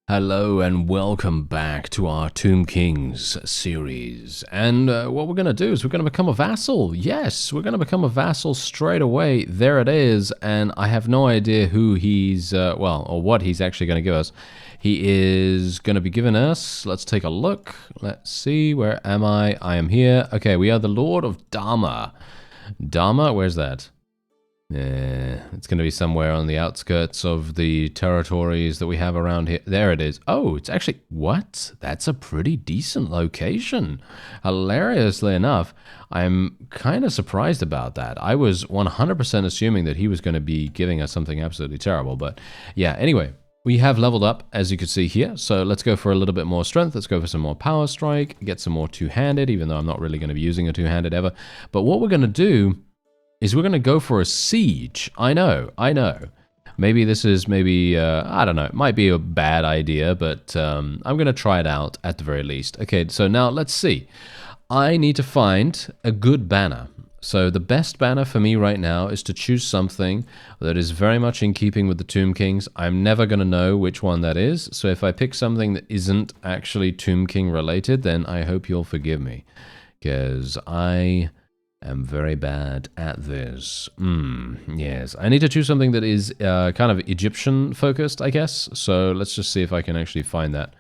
Hello and welcome back to our Tomb Kings series. And what we're going to do is we're going to become a vassal. Yes, we're going to become a vassal straight away. There it is. And I have no idea who he's, or what he's actually going to give us. He is going to be giving us, let's take a look. Let's see, where am I? I am here. Okay, we are the Lord of Dharma. Dharma, where's that? Yeah, it's going to be somewhere on the outskirts of the territories that we have around here. There it is. Oh, it's actually... What? That's a pretty decent location. Hilariously enough, I'm kind of surprised about that. I was 100% assuming that he was going to be giving us something absolutely terrible. But yeah, anyway, we have leveled up, as you can see here. So let's go for a little bit more strength. Let's go for some more power strike. Get some more two-handed, even though I'm not really going to be using a two-handed ever. But what we're going to do is we're going to go for a siege. I know. Maybe this is I don't know, it might be a bad idea, but I'm going to try it out at the very least. Okay, so now let's see. I need to find a good banner. So the best banner for me right now is to choose something that is very much in keeping with the Tomb Kings. I'm never going to know which one that is, so if I pick something that isn't actually Tomb King related, then I hope you'll forgive me, because I am very bad at this. Yes, I need to choose something that is kind of Egyptian focused, I guess. So let's just see if I can actually find that.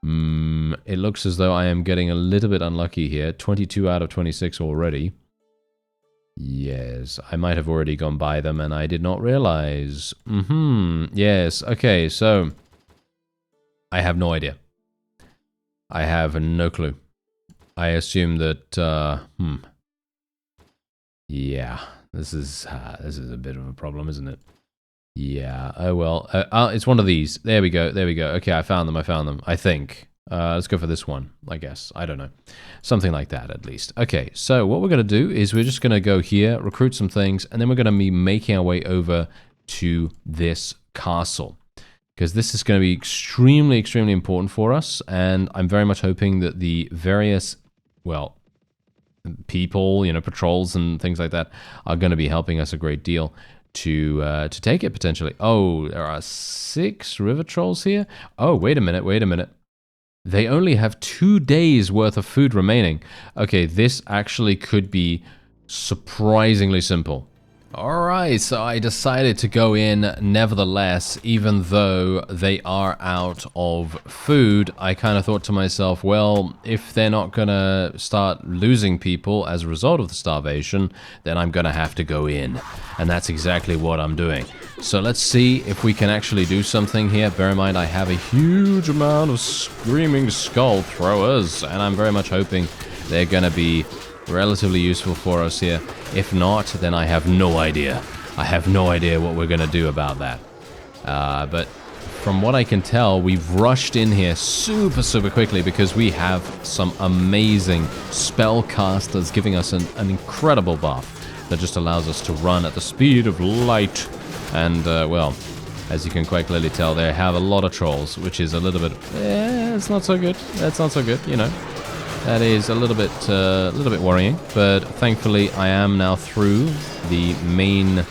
It looks as though I am getting a little bit unlucky here. 22 out of 26 already. Yes, I might have already gone by them and I did not realize. Yes, okay, so I have no idea. I have no clue. I assume that, yeah, this is a bit of a problem, isn't it? Yeah, oh well. It's one of these. There we go, Okay, I found them, I think. Let's go for this one, I guess. I don't know. Something like that, at least. Okay, so what we're going to do is we're just going to go here, recruit some things, and then we're going to be making our way over to this castle, because this is going to be extremely, extremely important for us, and I'm very much hoping that the various, well, people, patrols and things like that are going to be helping us a great deal to take it potentially. Oh, there are 6 river trolls here. Oh, wait a minute. They only have 2 days worth of food remaining. Okay, this actually could be surprisingly simple. Alright, so I decided to go in nevertheless, even though they are out of food. I kind of thought to myself, well, if they're not gonna start losing people as a result of the starvation, then I'm gonna have to go in. And that's exactly what I'm doing. So let's see if we can actually do something here. Bear in mind, I have a huge amount of screaming skull throwers, and I'm very much hoping they're gonna be relatively useful for us here. If not, then I have no idea. I have no idea what we're going to do about that. But from what I can tell, we've rushed in here super, super quickly because we have some amazing spellcasters giving us an incredible buff that just allows us to run at the speed of light. And, well, as you can quite clearly tell, they have a lot of trolls, which is a little bit... it's not so good. That's not so good, That is a little bit worrying, but thankfully I am now through the main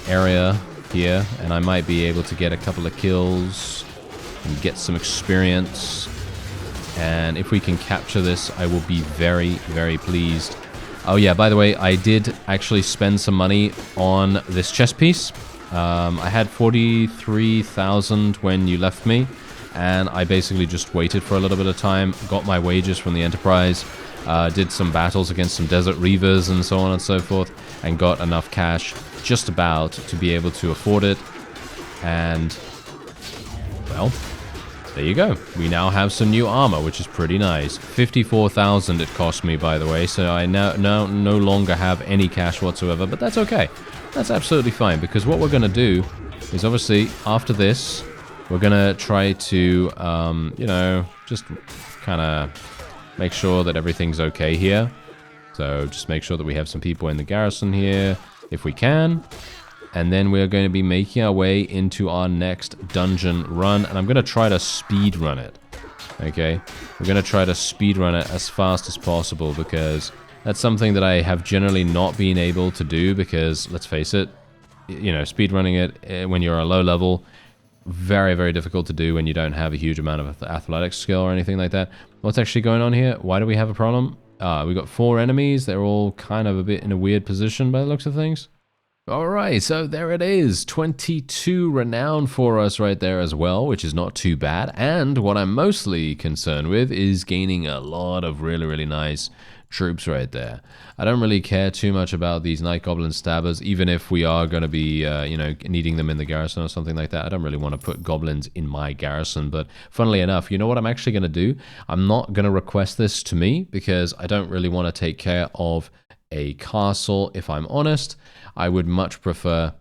area here, and I might be able to get a couple of kills and get some experience. And if we can capture this, I will be very, very pleased. Oh yeah, by the way, I did actually spend some money on this chess piece. I had 43,000 when you left me. And I basically just waited for a little bit of time, got my wages from the Enterprise, did some battles against some Desert Reavers and so on and so forth, and got enough cash just about to be able to afford it. And, well, there you go. We now have some new armor, which is pretty nice. 54,000 it cost me, by the way, so I now no longer have any cash whatsoever, but that's okay. That's absolutely fine, because what we're going to do is obviously, after this, we're going to try to, just kind of make sure that everything's okay here. So just make sure that we have some people in the garrison here, if we can. And then we're going to be making our way into our next dungeon run. And I'm going to try to speed run it. Okay? We're going to try to speed run it as fast as possible, because that's something that I have generally not been able to do, because, let's face it, speed running it when you're a low level very, very difficult to do when you don't have a huge amount of athletic skill or anything like that. What's actually going on here? Why do we have a problem? We got 4 enemies. They're all kind of a bit in a weird position by the looks of things. Alright, so there it is. 22 renown for us right there as well, which is not too bad. And what I'm mostly concerned with is gaining a lot of really, really nice troops right there. I don't really care too much about these Night Goblin Stabbers, even if we are going to be, you know, needing them in the garrison or something like that. I don't really want to put goblins in my garrison, but funnily enough, you know what I'm actually going to do? I'm not going to request this to me because I don't really want to take care of a castle, if I'm honest. I would much prefer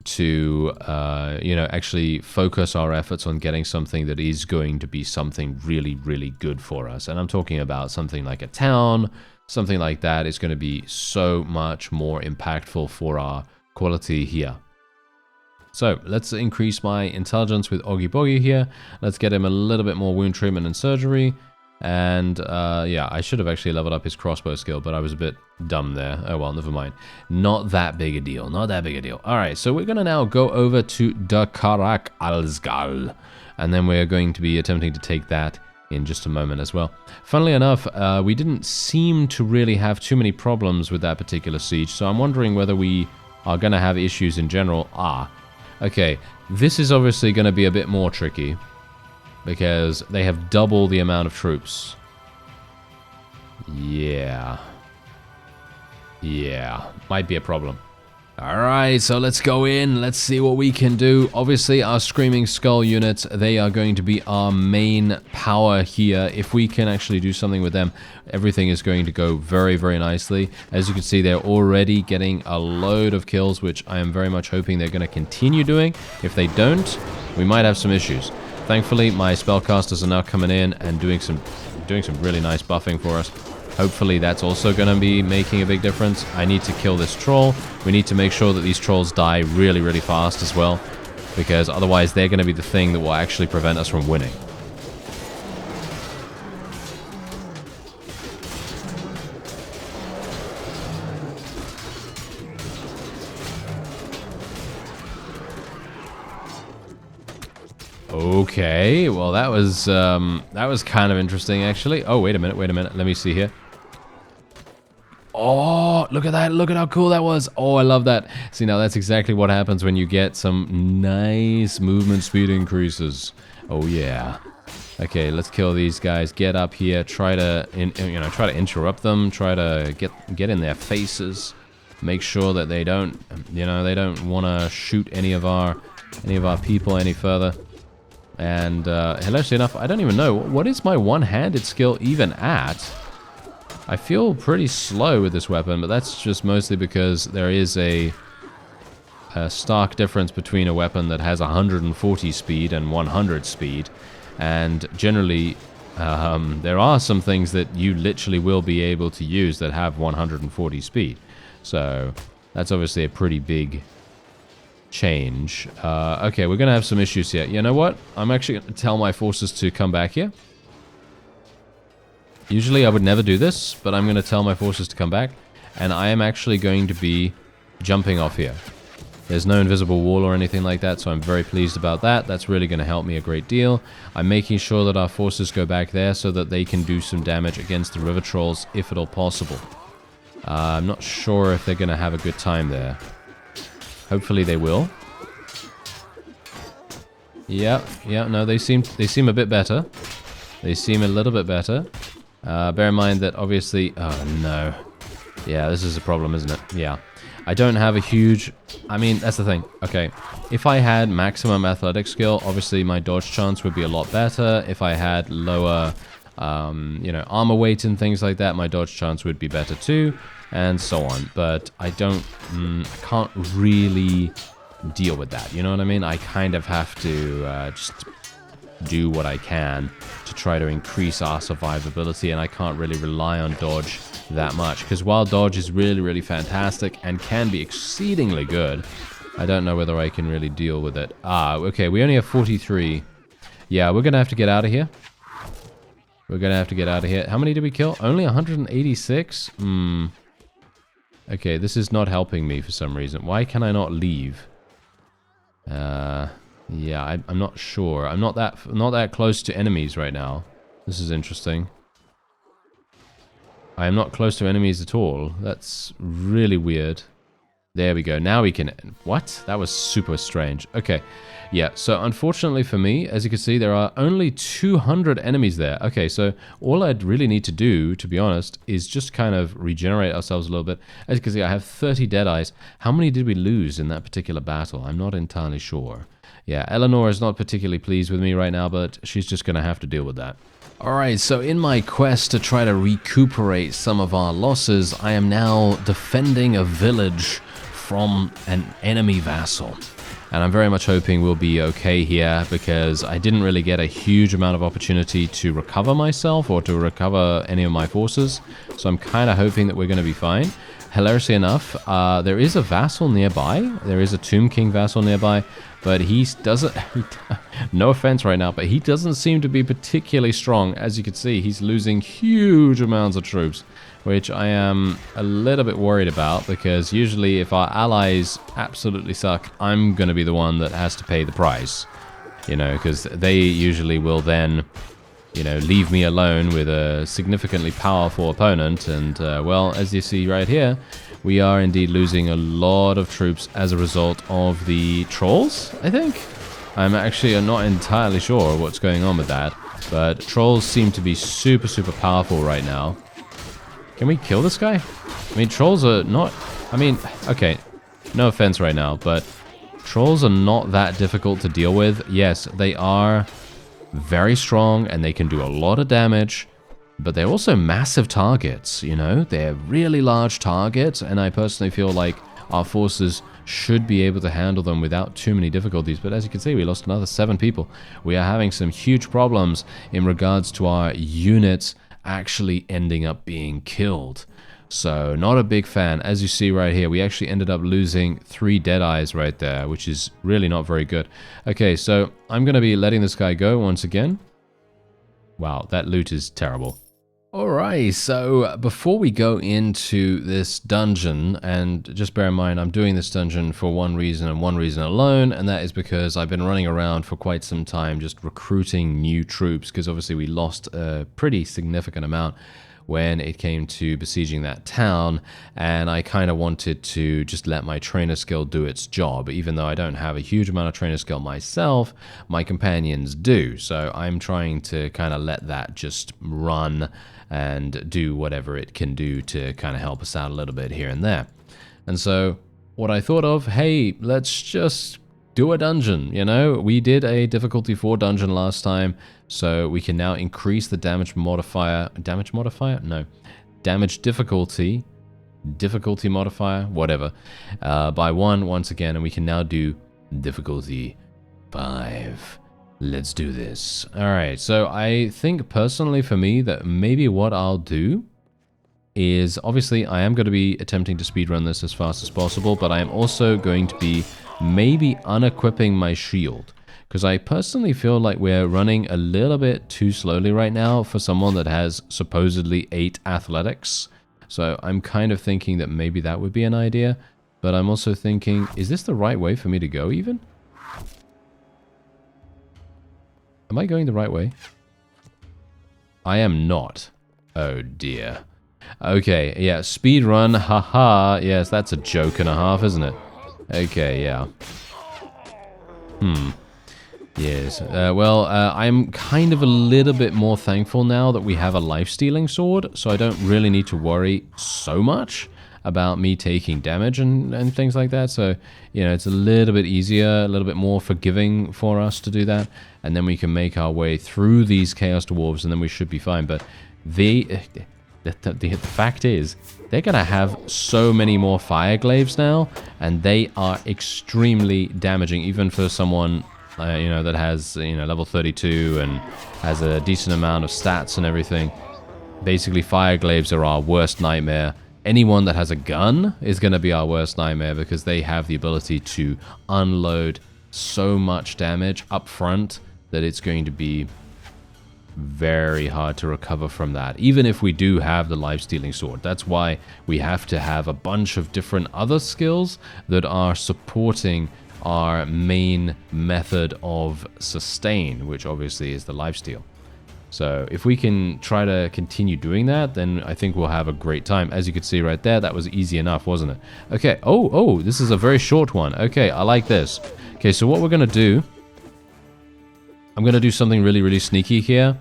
to, you know, actually focus our efforts on getting something that is going to be something really, really good for us. And I'm talking about something like a town, something like that is going to be so much more impactful for our quality here. So let's increase my intelligence with Oggy Boggy here. Let's get him a little bit more wound treatment and surgery. And yeah, I should have actually leveled up his crossbow skill, but I was a bit dumb there. Oh well, never mind. Not that big a deal, not that big a deal. Alright, so we're going to now go over to Dakarak Alzgal, and then we're going to be attempting to take that in just a moment as well. Funnily enough, we didn't seem to really have too many problems with that particular siege, so I'm wondering whether we are going to have issues in general. Okay, this is obviously going to be a bit more tricky, because they have double the amount of troops. Yeah, might be a problem. Alright, so let's go in, let's see what we can do. Obviously, our Screaming Skull units, they are going to be our main power here. If we can actually do something with them, everything is going to go very, very nicely. As you can see, they're already getting a load of kills, which I am very much hoping they're going to continue doing. If they don't, we might have some issues. Thankfully, my spellcasters are now coming in and doing some really nice buffing for us. Hopefully, that's also going to be making a big difference. I need to kill this troll. We need to make sure that these trolls die really, really fast as well, because otherwise they're going to be the thing that will actually prevent us from winning. Okay, well that was kind of interesting actually. Oh, wait a minute. Let me see here. Oh, look at that. Look at how cool that was. Oh, I love that. See, now that's exactly what happens when you get some nice movement speed increases. Oh yeah. Okay, let's kill these guys. Get up here. Try to interrupt them. Try to get in their faces. Make sure that they don't, they don't want to shoot any of our people any further. And hilariously enough, I don't even know, what is my one-handed skill even at? I feel pretty slow with this weapon, but that's just mostly because there is a stark difference between a weapon that has 140 speed and 100 speed. And generally, there are some things that you literally will be able to use that have 140 speed. So that's obviously a pretty big change. Okay, we're gonna have some issues here. You know what? I'm actually gonna tell my forces to come back here. Usually I would never do this, but I'm gonna tell my forces to come back, and I am actually going to be jumping off here. There's no invisible wall or anything like that, so I'm very pleased about that. That's really gonna help me a great deal. I'm making sure that our forces go back there so that they can do some damage against the river trolls, if at all possible. I'm not sure if they're gonna have a good time there. Hopefully they will. Yeah, no, they seem a bit better. They seem a little bit better. Bear in mind that obviously... Oh, no. Yeah, this is a problem, isn't it? Yeah. I don't have a huge... I mean, that's the thing. Okay, if I had maximum athletic skill, obviously my dodge chance would be a lot better. If I had lower, armor weight and things like that, my dodge chance would be better too, and so on. But I don't... I can't really deal with that, you know what I mean? I kind of have to just do what I can to try to increase our survivability, and I can't really rely on dodge that much, because while dodge is really, really fantastic and can be exceedingly good, I don't know whether I can really deal with it. Okay, we only have 43. Yeah, we're gonna have to get out of here. We're gonna have to get out of here. How many did we kill? Only 186? Okay, this is not helping me for some reason. Why can I not leave? Yeah, I'm not sure. I'm not that close to enemies right now. This is interesting. I am not close to enemies at all. That's really weird. There we go. Now we can... What? That was super strange. Okay. Yeah, so unfortunately for me, as you can see, there are only 200 enemies there. Okay, so all I'd really need to do, to be honest, is just kind of regenerate ourselves a little bit. As you can see, I have 30 Deadeyes. How many did we lose in that particular battle? I'm not entirely sure. Yeah, Eleanor is not particularly pleased with me right now, but she's just going to have to deal with that. Alright, so in my quest to try to recuperate some of our losses, I am now defending a village from an enemy vassal. And I'm very much hoping we'll be okay here, because I didn't really get a huge amount of opportunity to recover myself or to recover any of my forces. So I'm kind of hoping that we're going to be fine. Hilariously enough, there is a vassal nearby. There is a Tomb King vassal nearby, but he doesn't... no offense right now, but he doesn't seem to be particularly strong. As you can see, he's losing huge amounts of troops, which I am a little bit worried about, because usually if our allies absolutely suck, I'm going to be the one that has to pay the price. You know, because they usually will then... you know, leave me alone with a significantly powerful opponent. And, well, as you see right here, we are indeed losing a lot of troops as a result of the trolls, I think. I'm actually not entirely sure what's going on with that, but trolls seem to be super, super powerful right now. Can we kill this guy? I mean, trolls are not... I mean, okay, no offense right now, but trolls are not that difficult to deal with. Yes, they are... very strong, and they can do a lot of damage, but they're also massive targets, you know? They're really large targets, and I personally feel like our forces should be able to handle them without too many difficulties. But as you can see, we lost another 7 people. We are having some huge problems in regards to our units actually ending up being killed. So, not a big fan. As you see right here, we actually ended up losing 3 Deadeyes right there, which is really not very good. Okay, so I'm going to be letting this guy go once again. Wow, that loot is terrible. Alright, so before we go into this dungeon, and just bear in mind, I'm doing this dungeon for one reason and one reason alone, and that is because I've been running around for quite some time just recruiting new troops, because obviously we lost a pretty significant amount when it came to besieging that town, and I kind of wanted to just let my trainer skill do its job. Even though I don't have a huge amount of trainer skill myself, my companions do, so I'm trying to kind of let that just run and do whatever it can do to kind of help us out a little bit here and there. And so what I thought of, hey, let's just do a dungeon, you know? We did a difficulty 4 dungeon last time, so we can now increase the damage modifier. Damage modifier? No. Damage difficulty modifier, whatever, by 1 once again, and we can now do difficulty 5. Let's do this. Alright, so I think personally for me that maybe what I'll do is, obviously I am going to be attempting to speedrun this as fast as possible, but I am also going to be maybe unequipping my shield, because I personally feel like we're running a little bit too slowly right now for someone that has supposedly 8 athletics. So I'm kind of thinking that maybe that would be an idea, but I'm also thinking, is this the right way for me to go even? Am I going the right way? I am not. Oh dear. Okay, yeah, speed run, haha. Yes, that's a joke and a half, isn't it? Okay, yeah. Yes. Well, I'm kind of a little bit more thankful now that we have a life-stealing sword, so I don't really need to worry so much about me taking damage and things like that. So, you know, it's a little bit easier, a little bit more forgiving for us to do that. And then we can make our way through these Chaos Dwarves, and then we should be fine. But the fact is, they're going to have so many more Fire Glaives now, and they are extremely damaging, even for someone, you know, that has, you know, level 32 and has a decent amount of stats and everything. Basically, Fire Glaives are our worst nightmare. Anyone that has a gun is going to be our worst nightmare, because they have the ability to unload so much damage up front that it's going to be very hard to recover from that, even if we do have the life-stealing sword. That's why we have to have a bunch of different other skills that are supporting our main method of sustain, which obviously is the lifesteal. So if we can try to continue doing that, then I think we'll have a great time. As you can see right there, that was easy enough, wasn't it? Okay, oh, this is a very short one. Okay, I like this. Okay, so what we're going to do, I'm going to do something really, really sneaky here.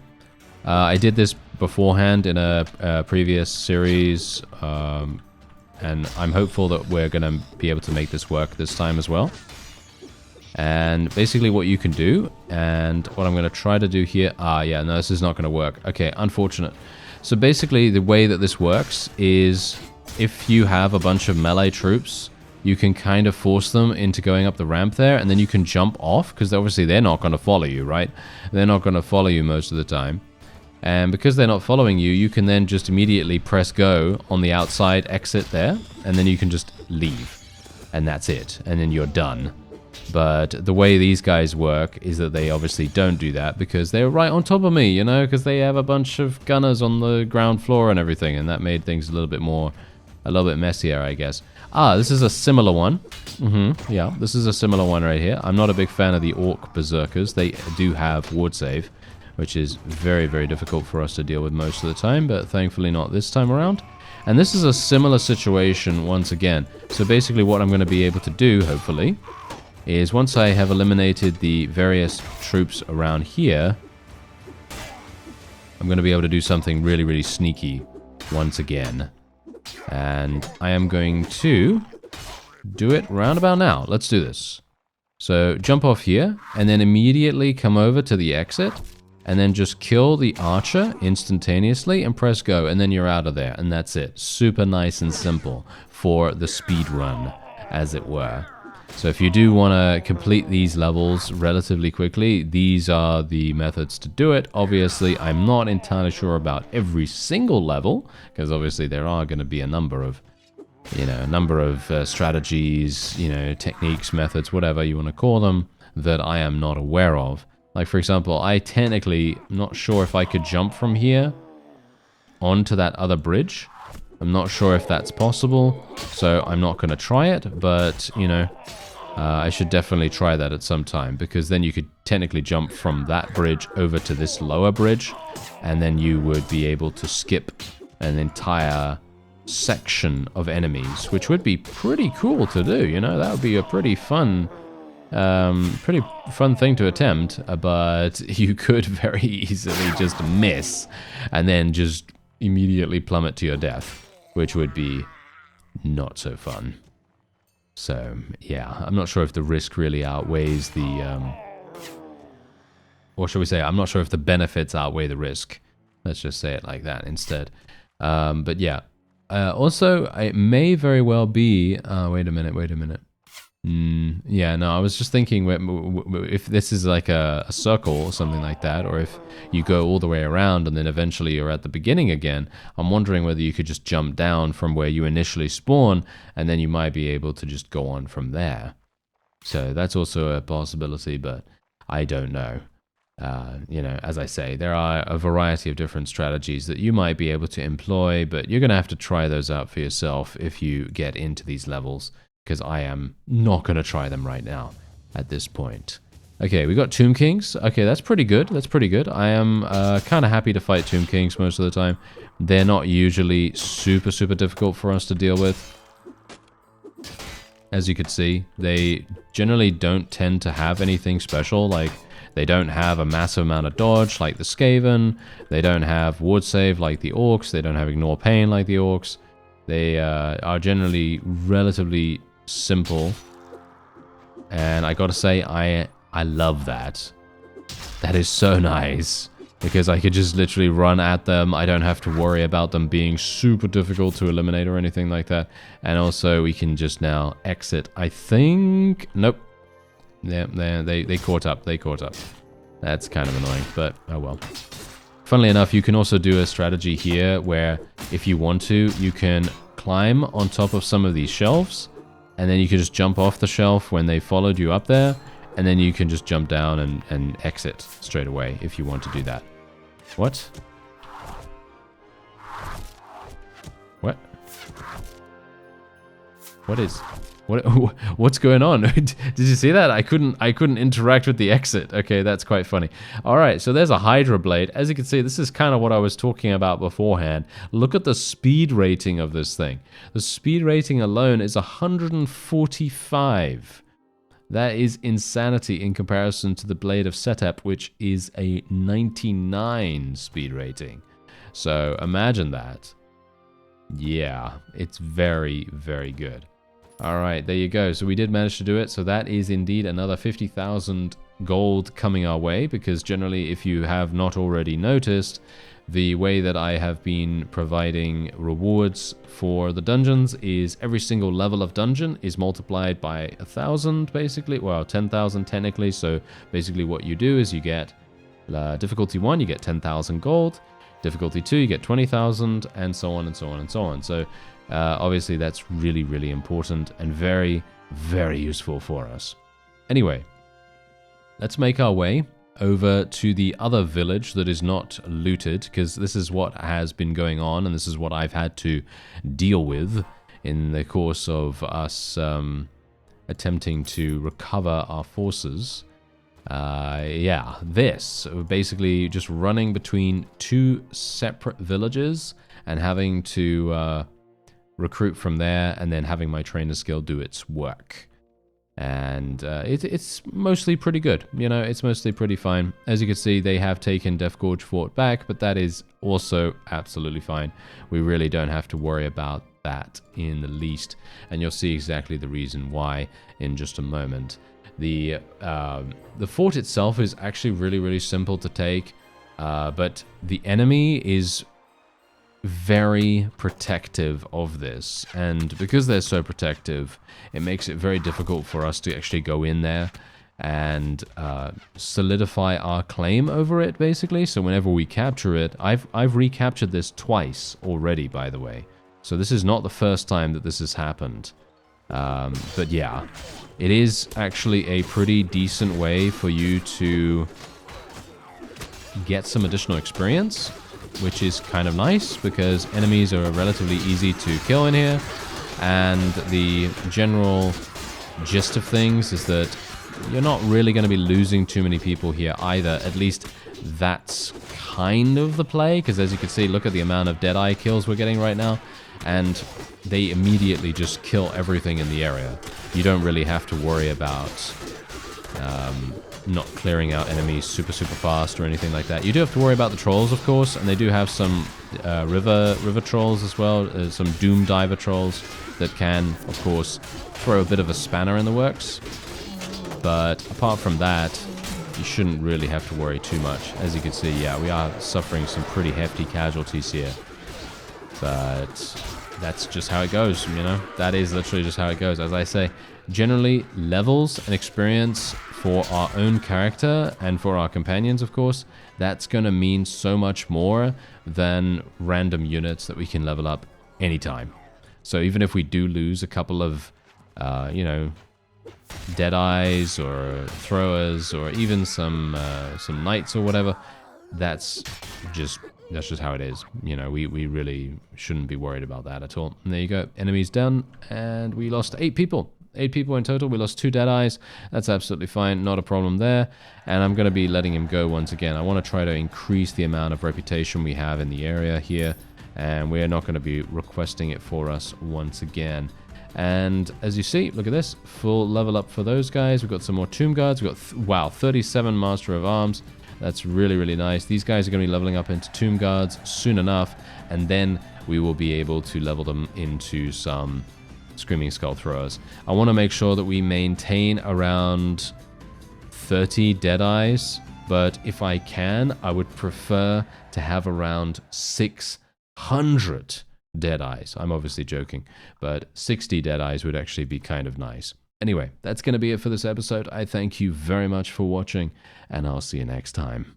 I did this beforehand in a previous series, and I'm hopeful that we're going to be able to make this work this time as well. And basically what you can do, and what I'm going to try to do here... yeah, no, this is not going to work. Okay, unfortunate. So basically the way that this works is if you have a bunch of melee troops, you can kind of force them into going up the ramp there, and then you can jump off, because obviously they're not going to follow you, right? They're not going to follow you most of the time. And because they're not following you, you can then just immediately press go on the outside exit there, and then you can just leave. And that's it. And then you're done. But the way these guys work is that they obviously don't do that because they're right on top of me, you know, because they have a bunch of gunners on the ground floor and everything, and that made things a little bit messier, I guess. This is a similar one. Yeah, this is a similar one right here. I'm not a big fan of the Orc Berserkers. They do have ward save, which is very, very difficult for us to deal with most of the time, but thankfully not this time around. And this is a similar situation once again. So basically what I'm going to be able to do, hopefully, is once I have eliminated the various troops around here, I'm going to be able to do something really, really sneaky once again. And I am going to do it round about now. Let's do this. So jump off here, and then immediately come over to the exit, and then just kill the archer instantaneously and press go, and then you're out of there, and that's it. Super nice and simple for the speed run, as it were. So if you do want to complete these levels relatively quickly, these are the methods to do it. Obviously, I'm not entirely sure about every single level, because obviously there are going to be a number of, strategies, techniques, methods, whatever you want to call them, that I am not aware of. Like, for example, I technically am not sure if I could jump from here onto that other bridge. I'm not sure if that's possible, so I'm not going to try it, but, I should definitely try that at some time, because then you could technically jump from that bridge over to this lower bridge, and then you would be able to skip an entire section of enemies, which would be pretty cool to do, That would be a pretty fun thing to attempt, but you could very easily just miss, and then just immediately plummet to your death, which would be not so fun. So, yeah, I'm not sure if the risk really outweighs the, or shall we say, I'm not sure if the benefits outweigh the risk. Let's just say it like that instead. But yeah, also, it may very well be, wait a minute. Yeah, no, I was just thinking if this is like a circle or something like that, or if you go all the way around and then eventually you're at the beginning again, I'm wondering whether you could just jump down from where you initially spawn, and then you might be able to just go on from there. So that's also a possibility, but I don't know. As I say, there are a variety of different strategies that you might be able to employ, but you're going to have to try those out for yourself if you get into these levels, because I am not going to try them right now at this point. Okay, we got Tomb Kings. Okay, that's pretty good. I am kind of happy to fight Tomb Kings most of the time. They're not usually super, super difficult for us to deal with. As you could see, they generally don't tend to have anything special. Like, they don't have a massive amount of dodge like the Skaven. They don't have ward save like the Orcs. They don't have ignore pain like the Orcs. They are generally relatively simple, and I gotta say, I love that. That is so nice, because I could just literally run at them. I don't have to worry about them being super difficult to eliminate or anything like that. And also, we can just now exit. I think, nope, yeah, they caught up. That's kind of annoying, but oh well. Funnily enough, you can also do a strategy here where, if you want to, you can climb on top of some of these shelves, and then you can just jump off the shelf when they followed you up there, and then you can just jump down and exit straight away if you want to do that. What? What? What is... What what's going on? Did you see that? I couldn't interact with the exit. Okay, that's quite funny. All right, so there's a Hydra Blade. As you can see, this is kind of what I was talking about beforehand. Look at the speed rating of this thing. The speed rating alone is 145. That is insanity in comparison to the Blade of Setep, which is a 99 speed rating. So imagine that. Yeah, it's very, very good. All right, there you go. So we did manage to do it. So that is indeed another 50,000 gold coming our way, because generally, if you have not already noticed, the way that I have been providing rewards for the dungeons is every single level of dungeon is multiplied by 1,000, basically. Well, 10,000 technically. So basically what you do is you get difficulty 1, you get 10,000 gold. Difficulty 2, you get 20,000, and so on and so on and so on. So obviously that's really, really important and very, very useful for us. Anyway, let's make our way over to the other village that is not looted, because this is what has been going on, and this is what I've had to deal with in the course of us attempting to recover our forces. Yeah, this basically just running between two separate villages and having to recruit from there, and then having my trainer skill do its work. And it's mostly pretty good, you know, it's mostly pretty fine. As you can see, they have taken Death Gorge Fort back, but that is also absolutely fine. We really don't have to worry about that in the least, and you'll see exactly the reason why in just a moment. The fort itself is actually really, really simple to take, but the enemy is very protective of this, and because they're so protective, it makes it very difficult for us to actually go in there and solidify our claim over it, basically. So whenever we capture it, I've recaptured this twice already, by the way, so this is not the first time that this has happened. But yeah, it is actually a pretty decent way for you to get some additional experience, which is kind of nice because enemies are relatively easy to kill in here. And the general gist of things is that you're not really going to be losing too many people here either. At least that's kind of the play, because as you can see, look at the amount of Deadeye kills we're getting right now. And they immediately just kill everything in the area. You don't really have to worry about not clearing out enemies super fast or anything like that. You do have to worry about the trolls, of course, and they do have some river trolls as well, some Doom Diver trolls that can, of course, throw a bit of a spanner in the works. But apart from that, you shouldn't really have to worry too much. As you can see, yeah, we are suffering some pretty hefty casualties here. But that's just how it goes, you know? That is literally just how it goes. As I say, generally, levels and experience for our own character and for our companions, of course, that's going to mean so much more than random units that we can level up anytime. So even if we do lose a couple of, you know, Deadeyes or throwers or even some knights or whatever, that's just how it is. You know, we really shouldn't be worried about that at all. And there you go. Enemies done, and we lost 8 people. 8 people in total. We lost 2 Deadeyes. That's absolutely fine. Not a problem there. And I'm going to be letting him go once again. I want to try to increase the amount of reputation we have in the area here. And we're not going to be requesting it for us once again. And as you see, look at this. Full level up for those guys. We've got some more Tomb Guards. We've got, wow, 37 Master of Arms. That's really, really nice. These guys are going to be leveling up into Tomb Guards soon enough. And then we will be able to level them into some Screaming Skull Throwers. I want to make sure that we maintain around 30 Deadeyes. But if I can, I would prefer to have around 600 Deadeyes. I'm obviously joking, but 60 Deadeyes would actually be kind of nice. Anyway, that's going to be it for this episode. I thank you very much for watching, and I'll see you next time.